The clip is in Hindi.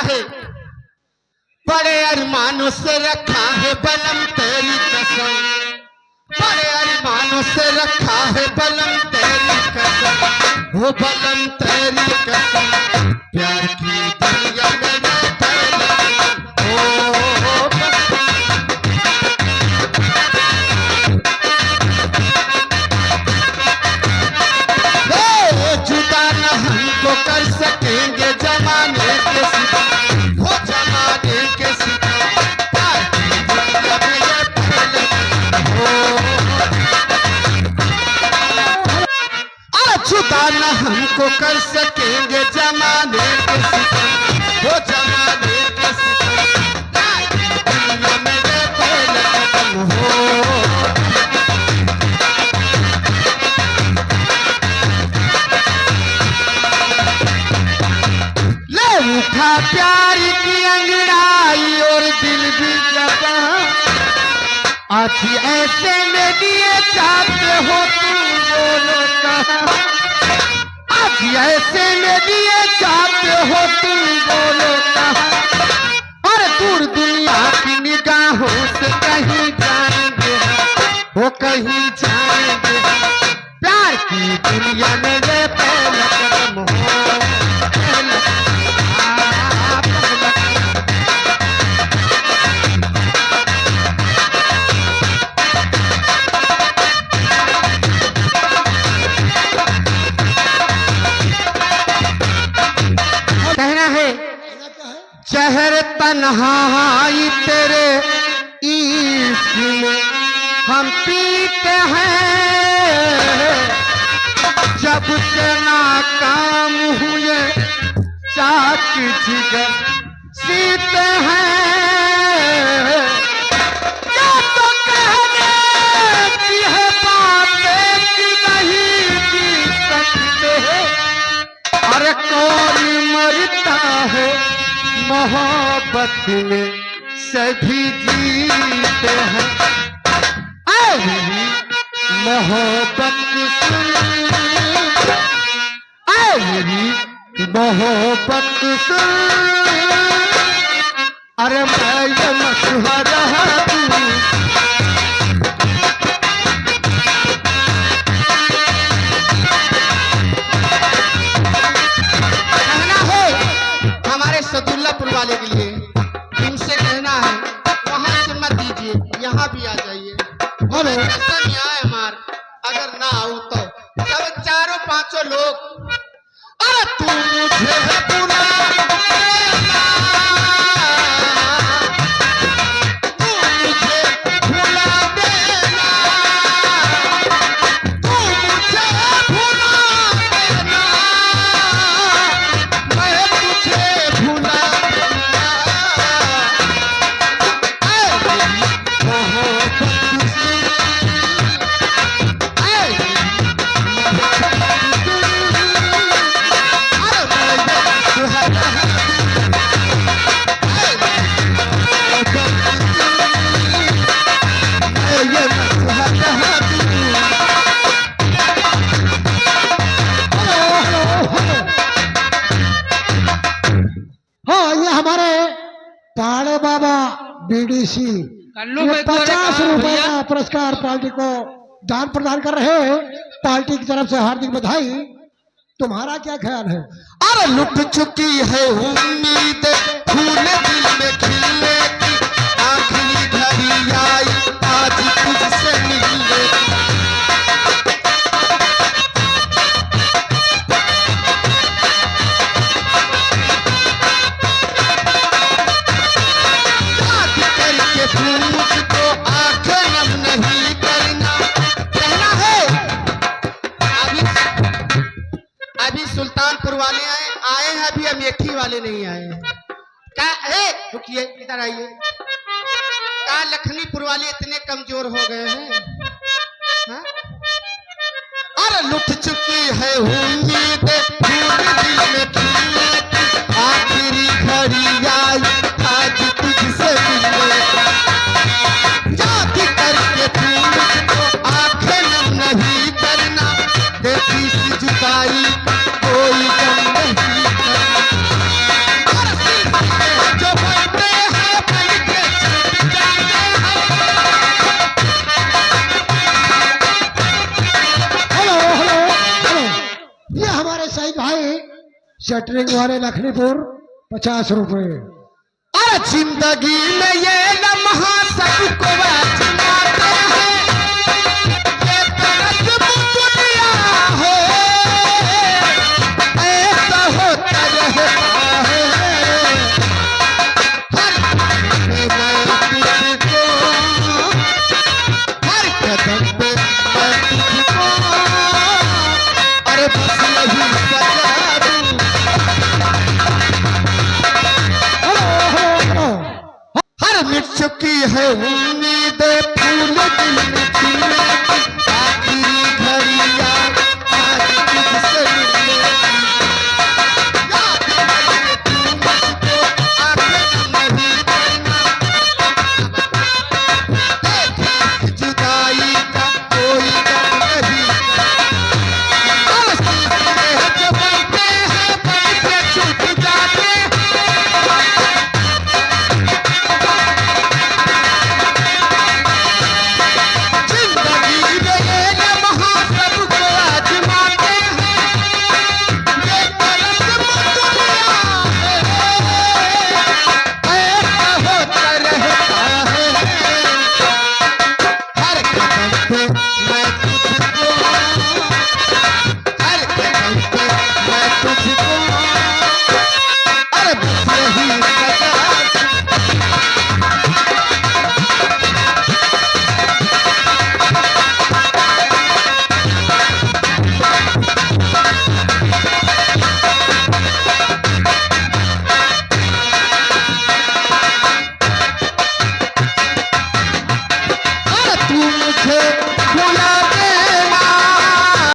है बड़े अरमानों से रखा है बलम तेरी कसम, बड़े अरमानों से रखा है बलम तेरी कसम, वो बलम तेरी कसम, प्यार की दुनिया में जुदा न हमको कर सकेंगे जमाने के सिवा, वो जमाने के सिवा, प्यार की दुनिया में जुदा न हमको कर सकेंगे जमाने के सिवा, वो जमाने के सिवा, प्यार की दुनिया में पहले कदम हो। उठा प्यार की अंगड़ाई और दिल भी जगा, आज ऐसे में दिए चाहते हो तुम बोलो कहाँ, आज ऐसे में दिए चाहते हो तुम बोलो कहाँ, और दूर दुनिया की निगाहों से कहीं जाएंगे वो कहीं जाएंगे, प्यार की दुनिया में ये पहला कदम हो। शहर तन्हाई तेरे इश्क में हम पीते हैं, जब से नाकाम हुए चाक जिगर सीते हैं, क्या तो कहने की है बातें कि नहीं जी सकते, अरे कौन मरता है मोहब्बत में सभी जीते हैं, मोहब्बत सुन, मेरी मोहब्बत सुन, अरे मैं ये मशवरा दूं, सदुल्लापुर वाले के लिए इनसे कहना है वहां से मत दीजिए, यहाँ भी आ जाइए। हमार अगर ना आऊं तो सब चारों पांचों लोग, अरे तू मुझे बुला बीडीसी 50 रुपए का पुरस्कार पार्टी को दान प्रदान कर रहे हैं, पार्टी की तरफ से हार्दिक बधाई। तुम्हारा क्या ख्याल है? अरे लुट चुकी है उम्मीद फूल दिल में खिलने की, आखिरी घड़ी आई आज तुझसे मिलने की, मुझको आंखें नम नहीं करना, कहना है अभी सुल्तानपुर वाले आए हैं, अभी अमेठी वाले नहीं आए हैं। क्या है, रुकिए इधर आइए, क्या लखनीपुर वाले इतने कमजोर हो गए हैं? हा? अरे लुट चुकी है उम्मीद फूल दिल में खिलने की, आखिरी घड़ी आई आज तुझसे मिलने की, जाति करके तू मुझको आंखें नम नहीं करना, देखी सी जुदाई कोई गम नहीं करना, चटरिंग वाले लखनीपुर 50 रुपए। अरे जिंदगी में ये लम्हा सबको बचनाते हैं, ये तरस दुनिया हो, ऐसा होता रहता है। हर कदम पे मैं तुझको, अरे बस यही सजा दूं। हर मिट चुकी है